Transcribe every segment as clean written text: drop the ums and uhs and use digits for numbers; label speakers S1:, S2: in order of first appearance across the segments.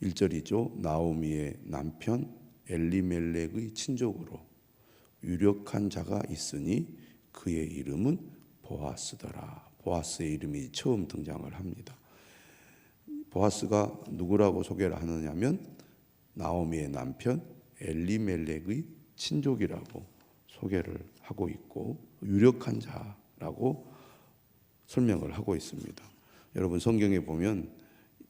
S1: 1절이죠. 나오미의 남편 엘리멜렉의 친족으로 유력한 자가 있으니 그의 이름은 보아스더라. 보아스의 이름이 처음 등장을 합니다. 보아스가 누구라고 소개를 하느냐면 나오미의 남편 엘리멜렉의 친족이라고 소개를 하고 있고 유력한 자라고 설명을 하고 있습니다. 여러분 성경에 보면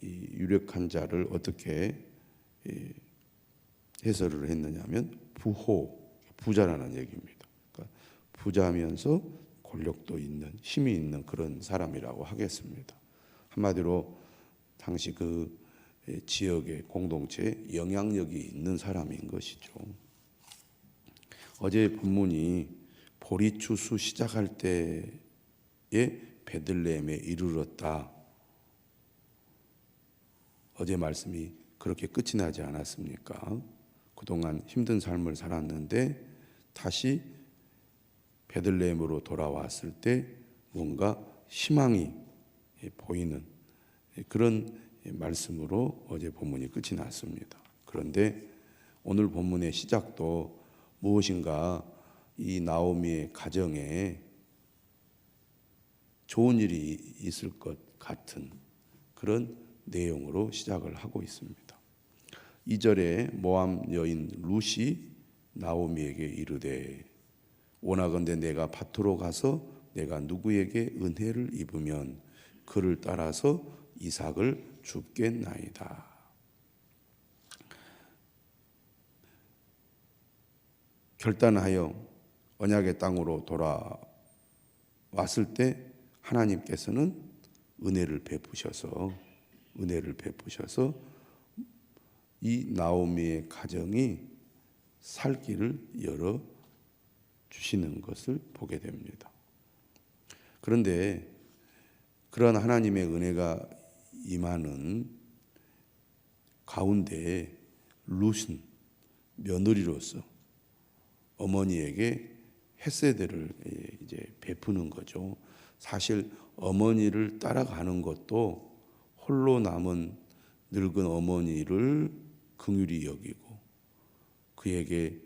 S1: 이 유력한 자를 어떻게 해설을 했느냐면 부자라는 얘기입니다. 그러니까 부자면서 권력도 있는 힘이 있는 그런 사람이라고 하겠습니다. 한마디로 당시 그 지역의 공동체에 영향력이 있는 사람인 것이죠. 어제 본문이 보리추수 시작할 때에 베들레헴에 이르렀다. 어제 말씀이 그렇게 끝이 나지 않았습니까? 그동안 힘든 삶을 살았는데 다시 베들레헴으로 돌아왔을 때 뭔가 희망이 보이는 그런 말씀으로 어제 본문이 끝이 났습니다. 그런데 오늘 본문의 시작도 무엇인가 이 나오미의 가정에 좋은 일이 있을 것 같은 그런 내용으로 시작을 하고 있습니다. 2절에 모압 여인 룻이 나오미에게 이르되 원하건대 내가 밭으로 가서 내가 누구에게 은혜를 입으면 그를 따라서 이삭을 줍겠나이다. 결단하여 언약의 땅으로 돌아왔을 때 하나님께서는 은혜를 베푸셔서 이 나오미의 가정이 살 길을 열어 주시는 것을 보게 됩니다. 그런데 그런 하나님의 은혜가 임하는 가운데 룻은 며느리로서 어머니에게 헤세드를 이제 베푸는 거죠. 사실 어머니를 따라가는 것도 홀로 남은 늙은 어머니를 긍휼히 여기고 그에게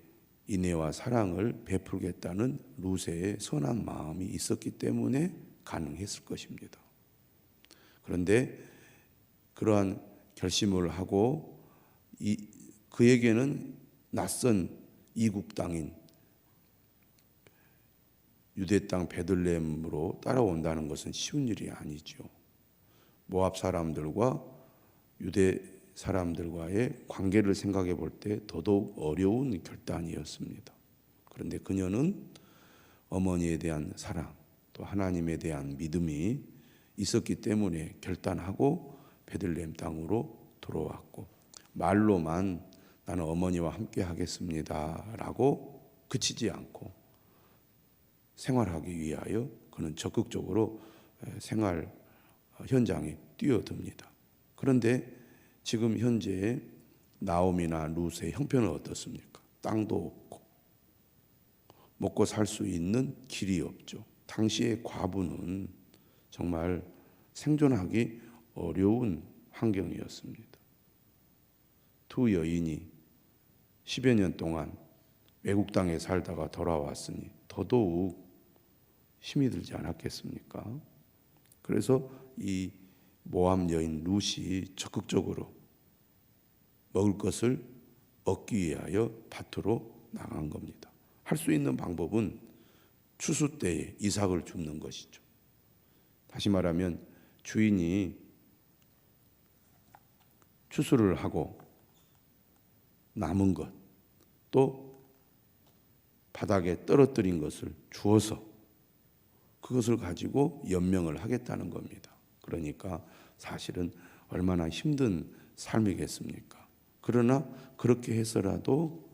S1: 인애와 사랑을 베풀겠다는 룻의 선한 마음이 있었기 때문에 가능했을 것입니다. 그런데 그러한 결심을 하고 그에게는 낯선 이국 땅인 유대 땅 베들레헴으로 따라온다는 것은 쉬운 일이 아니죠. 모압 사람들과 유대 사람들과의 관계를 생각해 볼 때 더더욱 어려운 결단이었습니다. 그런데 그녀는 어머니에 대한 사랑, 또 하나님에 대한 믿음이 있었기 때문에 결단하고 베들레헴 땅으로 들어왔고 말로만 나는 어머니와 함께 하겠습니다 라고 그치지 않고 생활하기 위하여 그는 적극적으로 생활 현장에 뛰어듭니다. 그런데 지금 현재 나오미나 룻의 형편은 어떻습니까? 땅도 없고 먹고 살 수 있는 길이 없죠. 당시의 과부는 정말 생존하기 어려운 환경이었습니다. 두 여인이 10여 년 동안 외국 땅에 살다가 돌아왔으니 더더욱 힘이 들지 않았겠습니까? 그래서 이 모압 여인 룻이 적극적으로 먹을 것을 얻기 위하여 밭으로 나간 겁니다. 할 수 있는 방법은 추수 때에 이삭을 줍는 것이죠. 다시 말하면 주인이 추수를 하고 남은 것, 또 바닥에 떨어뜨린 것을 주어서 그것을 가지고 연명을 하겠다는 겁니다. 그러니까 사실은 얼마나 힘든 삶이겠습니까? 그러나 그렇게 해서라도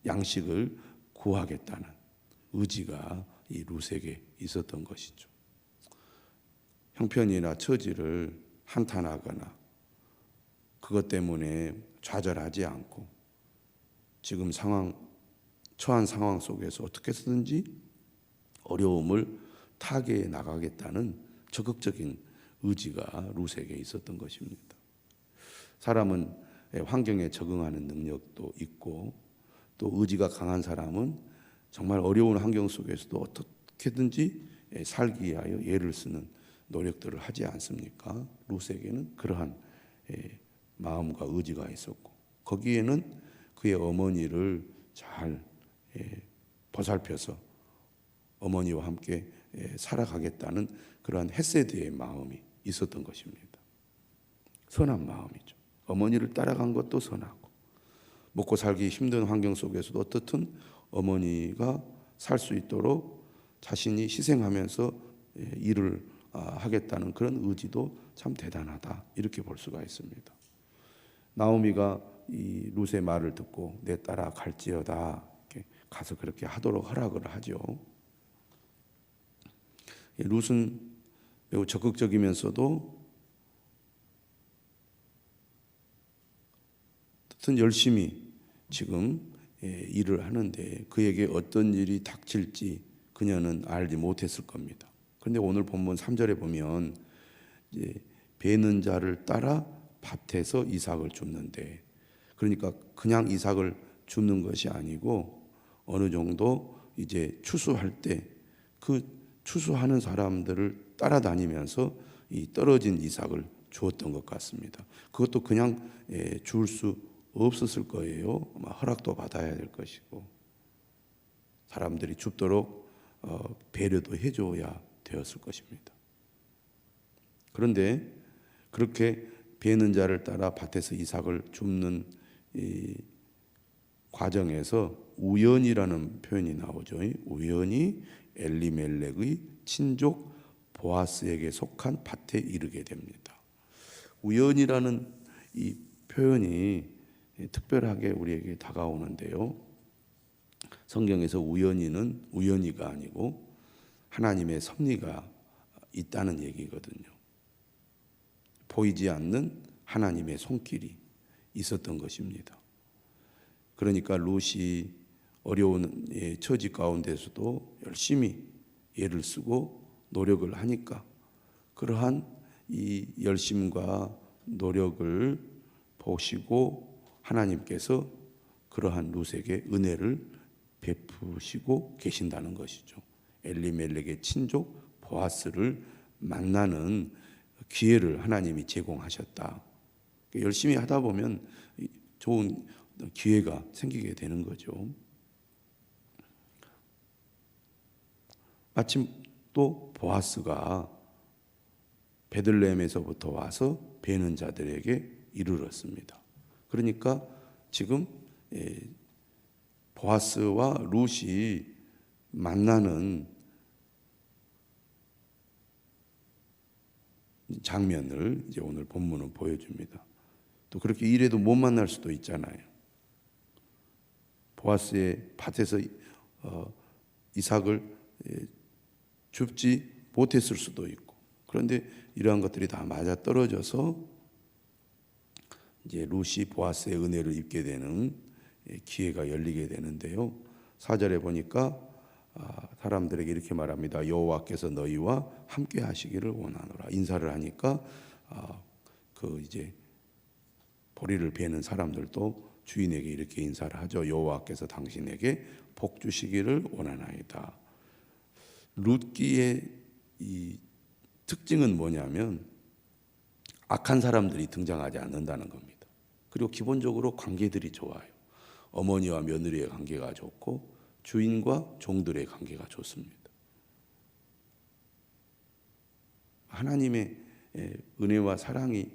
S1: 양식을 구하겠다는 의지가 이 룻에게 있었던 것이죠. 형편이나 처지를 한탄하거나 그것 때문에 좌절하지 않고 지금 처한 상황 속에서 어떻게 해서든지 어려움을 타개해 나가겠다는 적극적인 의지가 룻에게 있었던 것입니다. 사람은 환경에 적응하는 능력도 있고 또 의지가 강한 사람은 정말 어려운 환경 속에서도 어떻게든지 살기 위하여 애를 쓰는 노력들을 하지 않습니까? 룻에게는 그러한 마음과 의지가 있었고 거기에는 그의 어머니를 잘 보살펴서 어머니와 함께 살아가겠다는 그러한 헤세드의 마음이 있었던 것입니다. 선한 마음이죠. 어머니를 따라간 것도 선하고 먹고 살기 힘든 환경 속에서도 어떻든 어머니가 살 수 있도록 자신이 희생하면서 일을 하겠다는 그런 의지도 참 대단하다 이렇게 볼 수가 있습니다. 나오미가 이 룻의 말을 듣고 내 따라 갈지어다 이렇게 가서 그렇게 하도록 허락을 하죠. 룻은 매우 적극적이면서도 어떤 열심히 지금 일을 하는데 그에게 어떤 일이 닥칠지 그녀는 알지 못했을 겁니다. 그런데 오늘 본문 3절에 보면 이제 베는 자를 따라 밭에서 이삭을 줍는데 그러니까 그냥 이삭을 줍는 것이 아니고 어느 정도 이제 추수할 때 그 추수하는 사람들을 따라다니면서 이 떨어진 이삭을 주었던 것 같습니다. 그것도 그냥 줄 수 없었을 거예요. 허락도 받아야 될 것이고 사람들이 줍도록 배려도 해줘야 되었을 것입니다. 그런데 그렇게 베는 자를 따라 밭에서 이삭을 줍는 이 과정에서 우연이라는 표현이 나오죠. 우연히 엘리멜렉의 친족 보아스에게 속한 밭에 이르게 됩니다. 우연이라는 이 표현이 특별하게 우리에게 다가오는데요. 성경에서 우연히는 우연히가 아니고 하나님의 섭리가 있다는 얘기거든요. 보이지 않는 하나님의 손길이 있었던 것입니다. 그러니까 룻이 어려운 처지 가운데서도 열심히 애를 쓰고 노력을 하니까 그러한 이 열심과 노력을 보시고 하나님께서 그러한 룻에게 은혜를 베푸시고 계신다는 것이죠. 엘리멜렉의 친족 보아스를 만나는 기회를 하나님이 제공하셨다. 열심히 하다 보면 좋은 기회가 생기게 되는 거죠. 마침 또 보아스가 베들레헴에서부터 와서 베는 자들에게 이르렀습니다. 그러니까 지금 보아스와 룻이 만나는 장면을 이제 오늘 본문은 보여줍니다. 또 그렇게 이래도 못 만날 수도 있잖아요. 보아스의 밭에서 이삭을 줍지 못했을 수도 있고 그런데 이러한 것들이 다 맞아 떨어져서 이제 룻이 보아스의 은혜를 입게 되는 기회가 열리게 되는데요. 4절에 보니까 사람들에게 이렇게 말합니다. 여호와께서 너희와 함께 하시기를 원하노라. 인사를 하니까 그 이제 보리를 베는 사람들도 주인에게 이렇게 인사를 하죠. 여호와께서 당신에게 복 주시기를 원하나이다. 룻기의 이 특징은 뭐냐면 악한 사람들이 등장하지 않는다는 겁니다. 그리고 기본적으로 관계들이 좋아요. 어머니와 며느리의 관계가 좋고 주인과 종들의 관계가 좋습니다. 하나님의 은혜와 사랑이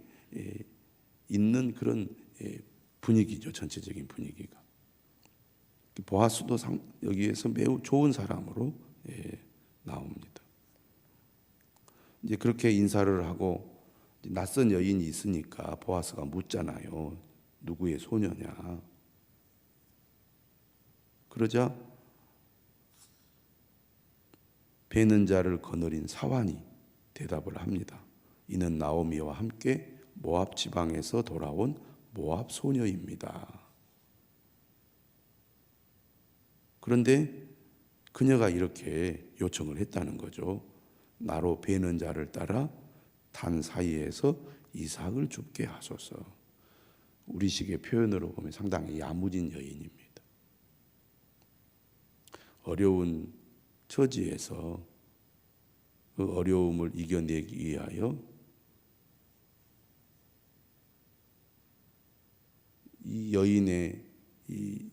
S1: 있는 그런 분위기죠. 전체적인 분위기가. 보아스도 여기에서 매우 좋은 사람으로 나옵니다. 이제 그렇게 인사를 하고 낯선 여인이 있으니까 보아스가 묻잖아요. 누구의 소녀냐? 그러자 베는 자를 거느린 사환이 대답을 합니다. 이는 나오미와 함께 모압 지방에서 돌아온 모압 소녀입니다. 그런데 그녀가 이렇게 요청을 했다는 거죠. 나로 베는 자를 따라 단 사이에서 이삭을 줍게 하소서. 우리식의 표현으로 보면 상당히 야무진 여인입니다. 어려운 처지에서 그 어려움을 이겨내기 위하여 이 여인의 이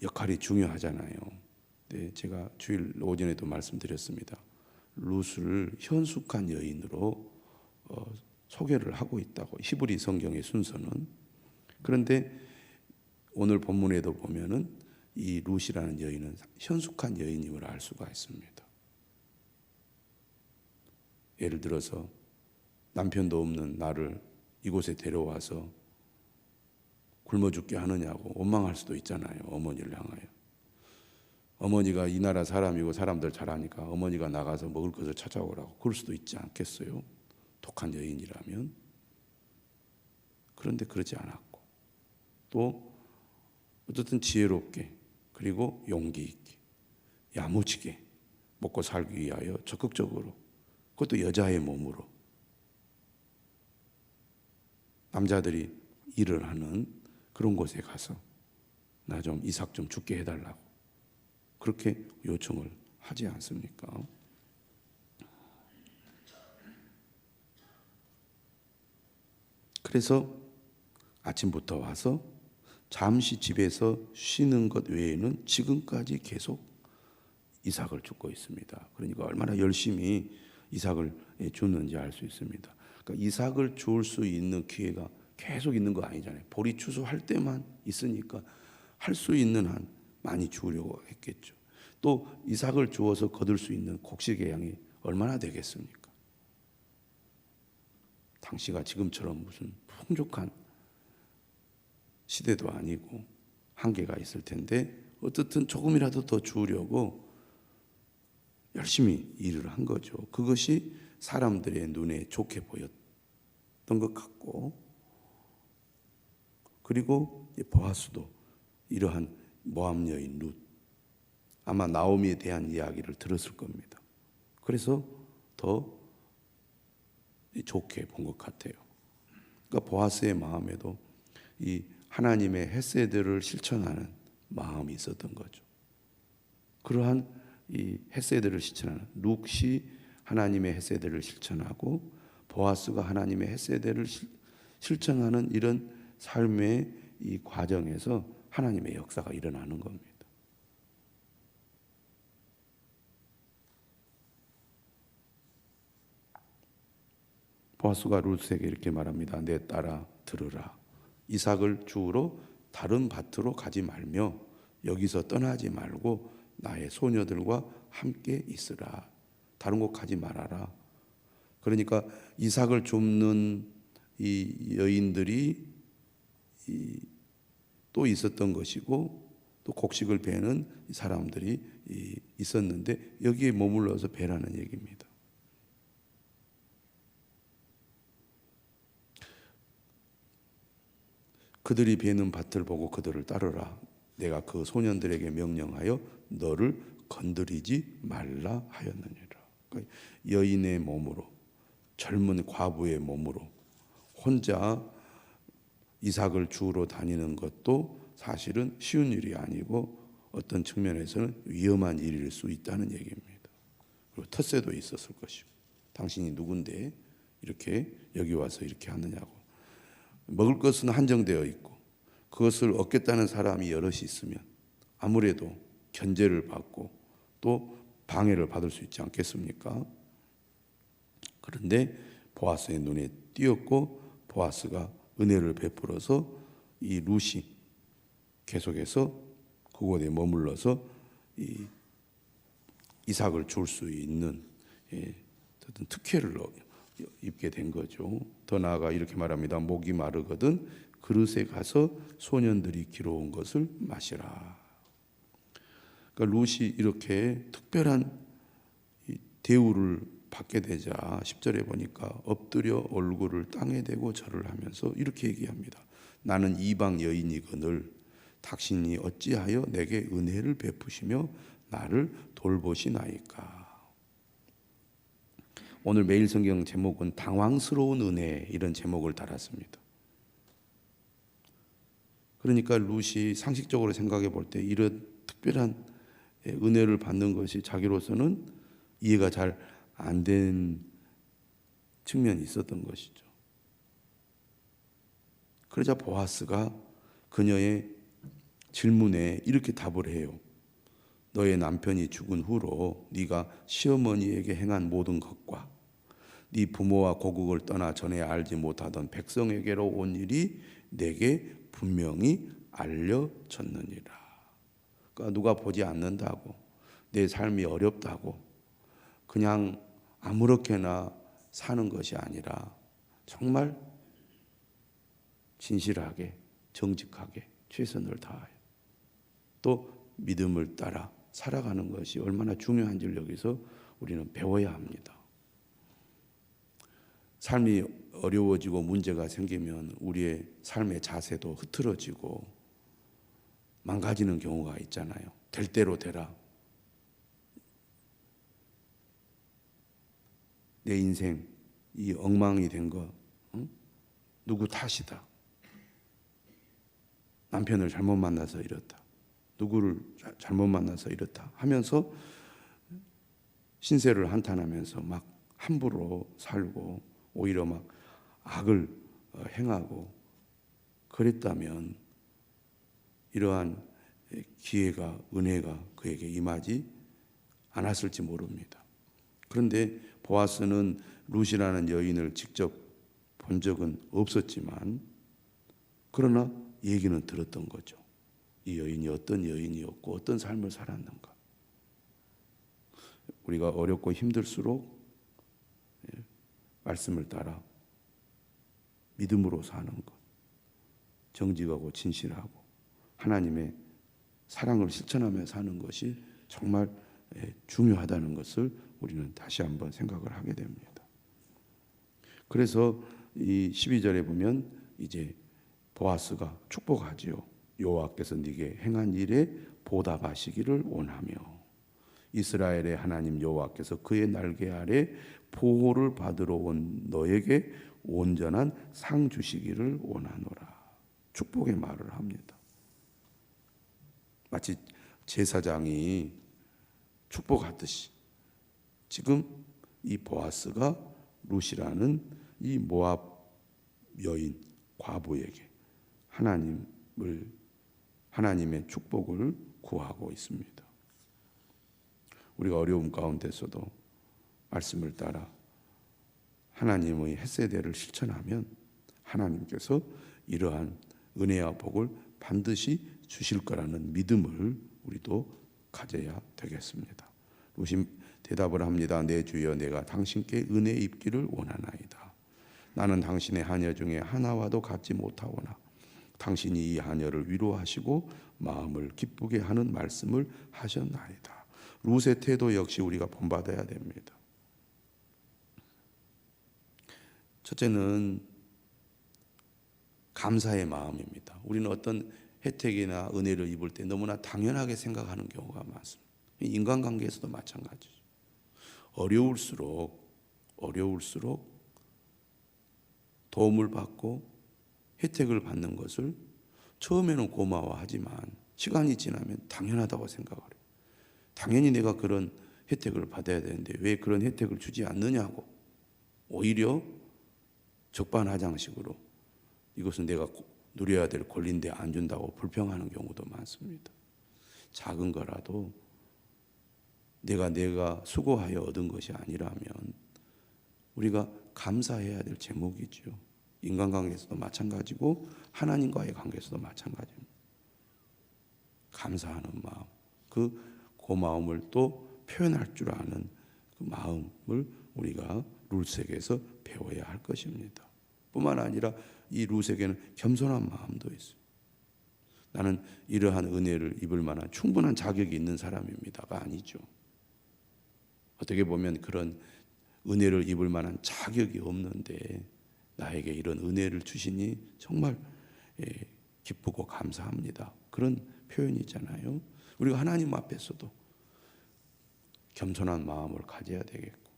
S1: 역할이 중요하잖아요. 네, 제가 주일 오전에도 말씀드렸습니다. 룻을 현숙한 여인으로 소개를 하고 있다고, 히브리 성경의 순서는. 그런데 오늘 본문에도 보면은 이 룻이라는 여인은 현숙한 여인임을 알 수가 있습니다. 예를 들어서 남편도 없는 나를 이곳에 데려와서 굶어 죽게 하느냐고 원망할 수도 있잖아요. 어머니를 향하여. 어머니가 이 나라 사람이고 사람들 잘 아니까 어머니가 나가서 먹을 것을 찾아오라고 그럴 수도 있지 않겠어요? 독한 여인이라면. 그런데 그러지 않았고, 또 어쨌든 지혜롭게, 그리고 용기 있게, 야무지게 먹고 살기 위하여 적극적으로, 그것도 여자의 몸으로, 남자들이 일을 하는 그런 곳에 가서 나 좀 이삭 좀 죽게 해달라고 그렇게 요청을 하지 않습니까? 그래서 아침부터 와서 잠시 집에서 쉬는 것 외에는 지금까지 계속 이삭을 줍고 있습니다. 그러니까 얼마나 열심히 이삭을 줬는지 알 수 있습니다. 그러니까 이삭을 줄 수 있는 기회가 계속 있는 거 아니잖아요. 보리 추수할 때만 있으니까 할 수 있는 한 많이 주려고 했겠죠. 또 이삭을 주어서 거둘 수 있는 곡식의 양이 얼마나 되겠습니까? 당시가 지금처럼 무슨 풍족한 시대도 아니고 한계가 있을 텐데 어떻든 조금이라도 더 주려고 열심히 일을 한 거죠. 그것이 사람들의 눈에 좋게 보였던 것 같고, 그리고 보아스도 이러한 모압 여인 룻, 아마 나오미에 대한 이야기를 들었을 겁니다. 그래서 더 좋게 본 것 같아요. 그러니까 보아스의 마음에도 이 하나님의 헤세드를 실천하는 마음이 있었던 거죠. 그러한 이 헤세드를 실천하는, 룻이 하나님의 헤세드를 실천하고 보아스가 하나님의 헤세드를 실천하는 이런 삶의 이 과정에서 하나님의 역사가 일어나는 겁니다. 보아스가 룻에게 이렇게 말합니다. 내 딸아 들으라. 이삭을 주우러 다른 밭으로 가지 말며 여기서 떠나지 말고 나의 소녀들과 함께 있으라. 다른 곳 가지 말아라. 그러니까 이삭을 줍는 이 여인들이 또 있었던 것이고, 또 곡식을 베는 사람들이 있었는데 여기에 머물러서 베라는 얘기입니다. 그들이 베는 밭을 보고 그들을 따르라. 내가 그 소년들에게 명령하여 너를 건드리지 말라 하였느니라. 그러니까 여인의 몸으로, 젊은 과부의 몸으로 혼자 이삭을 주우러 다니는 것도 사실은 쉬운 일이 아니고 어떤 측면에서는 위험한 일일 수 있다는 얘기입니다. 그리고 텃세도 있었을 것이고, 당신이 누군데 이렇게 여기 와서 이렇게 하느냐고. 먹을 것은 한정되어 있고 그것을 얻겠다는 사람이 여럿이 있으면 아무래도 견제를 받고 또 방해를 받을 수 있지 않겠습니까? 그런데 보아스의 눈에 띄었고, 보아스가 은혜를 베풀어서 이 룻이 계속해서 그곳에 머물러서 이 이삭을 줄 수 있는 어떤 특혜를 입게 된 거죠. 더 나아가 이렇게 말합니다. 목이 마르거든 그릇에 가서 소년들이 기러온 것을 마시라. 그러니까 룻이 이렇게 특별한 대우를 받게 되자 10절에 보니까 엎드려 얼굴을 땅에 대고 절을 하면서 이렇게 얘기합니다. 나는 이방 여인이거늘 당신이 어찌하여 내게 은혜를 베푸시며 나를 돌보시나이까. 오늘 매일 성경 제목은 당황스러운 은혜, 이런 제목을 달았습니다. 그러니까 룻이 상식적으로 생각해 볼 때 이런 특별한 은혜를 받는 것이 자기로서는 이해가 잘 안 된 측면이 있었던 것이죠. 그러자 보아스가 그녀의 질문에 이렇게 답을 해요. 너의 남편이 죽은 후로 네가 시어머니에게 행한 모든 것과 네 부모와 고국을 떠나 전에 알지 못하던 백성에게로 온 일이 내게 분명히 알려졌느니라. 그러니까 누가 보지 않는다고, 내 삶이 어렵다고 그냥 아무렇게나 사는 것이 아니라 정말 진실하게 정직하게 최선을 다하여 또 믿음을 따라 살아가는 것이 얼마나 중요한지를 여기서 우리는 배워야 합니다. 삶이 어려워지고 문제가 생기면 우리의 삶의 자세도 흐트러지고 망가지는 경우가 있잖아요. 될 대로 되라. 내 인생 이 엉망이 된 거 누구 탓이다. 남편을 잘못 만나서 이렇다. 누구를 잘못 만나서 이렇다 하면서 신세를 한탄하면서 막 함부로 살고 오히려 막 악을 행하고 그랬다면 이러한 기회가 은혜가 그에게 임하지 않았을지 모릅니다. 그런데 보아스는 룻이라는 여인을 직접 본 적은 없었지만 그러나 얘기는 들었던 거죠. 이 여인이 어떤 여인이었고 어떤 삶을 살았는가. 우리가 어렵고 힘들수록 말씀을 따라 믿음으로 사는 것, 정직하고 진실하고 하나님의 사랑을 실천하며 사는 것이 정말 중요하다는 것을 우리는 다시 한번 생각을 하게 됩니다. 그래서 이 12절에 보면 이제 보아스가 축복하지요. 여호와께서 네게 행한 일에 보답하시기를 원하며 이스라엘의 하나님 여호와께서 그의 날개 아래 보호를 받으러 온 너에게 온전한 상 주시기를 원하노라. 축복의 말을 합니다. 마치 제사장이 축복하듯이 지금 이 보아스가 룻이라는 이 모압 여인 과부에게 하나님의 축복을 구하고 있습니다. 우리가 어려움 가운데서도 말씀을 따라 하나님의 헤세드를 실천하면 하나님께서 이러한 은혜와 복을 반드시 주실 거라는 믿음을 우리도 가져야 되겠습니다. 룻이 대답을 합니다. 내 주여 내가 당신께 은혜 입기를 원하나이다. 나는 당신의 하녀 중에 하나와도 같지 못하오나 당신이 이 하녀를 위로하시고 마음을 기쁘게 하는 말씀을 하셨나이다. 룻의 태도 역시 우리가 본받아야 됩니다. 첫째는 감사의 마음입니다. 우리는 어떤 혜택이나 은혜를 입을 때 너무나 당연하게 생각하는 경우가 많습니다. 인간관계에서도 마찬가지죠. 어려울수록 도움을 받고 혜택을 받는 것을 처음에는 고마워하지만 시간이 지나면 당연하다고 생각을 해요. 당연히 내가 그런 혜택을 받아야 되는데 왜 그런 혜택을 주지 않느냐고 오히려 적반하장식으로 이것은 내가 누려야 될 권리인데 안 준다고 불평하는 경우도 많습니다. 작은 거라도 내가 수고하여 얻은 것이 아니라면 우리가 감사해야 될 제목이죠. 인간관계에서도 마찬가지고 하나님과의 관계에서도 마찬가지입니다. 감사하는 마음, 그 고마움을 또 표현할 줄 아는 그 마음을 우리가 룻에게서 배워야 할 것입니다. 뿐만 아니라 이 룻에게는 겸손한 마음도 있어요. 나는 이러한 은혜를 입을 만한 충분한 자격이 있는 사람입니다가 아니죠. 어떻게 보면 그런 은혜를 입을 만한 자격이 없는데 나에게 이런 은혜를 주시니 정말 기쁘고 감사합니다. 그런 표현이잖아요. 우리가 하나님 앞에서도 겸손한 마음을 가져야 되겠고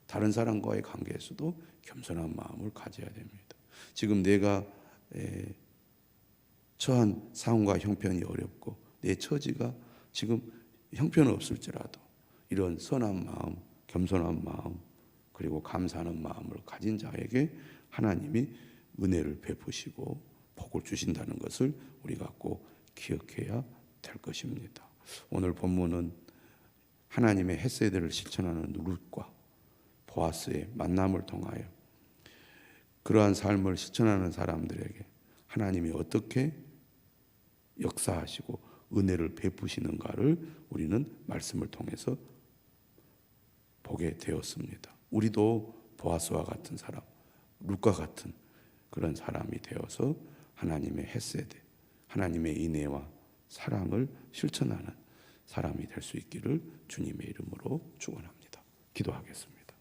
S1: 다른 사람과의 관계에서도 겸손한 마음을 가져야 됩니다. 지금 내가 처한 상황과 형편이 어렵고 내 처지가 지금 형편은 없을지라도 이런 선한 마음, 겸손한 마음, 그리고 감사하는 마음을 가진 자에게 하나님이 은혜를 베푸시고 복을 주신다는 것을 우리가 꼭 기억해야 될 것입니다. 오늘 본문은 하나님의 헤세드를 실천하는 룻과 보아스의 만남을 통하여 그러한 삶을 실천하는 사람들에게 하나님이 어떻게 역사하시고 은혜를 베푸시는가를 우리는 말씀을 통해서 보게 되었습니다. 우리도 보아스와 같은 사람, 룻과 같은 그런 사람이 되어서 하나님의 헤세드, 하나님의 인애와 사랑을 실천하는 사람이 될 수 있기를 주님의 이름으로 축원합니다. 기도하겠습니다.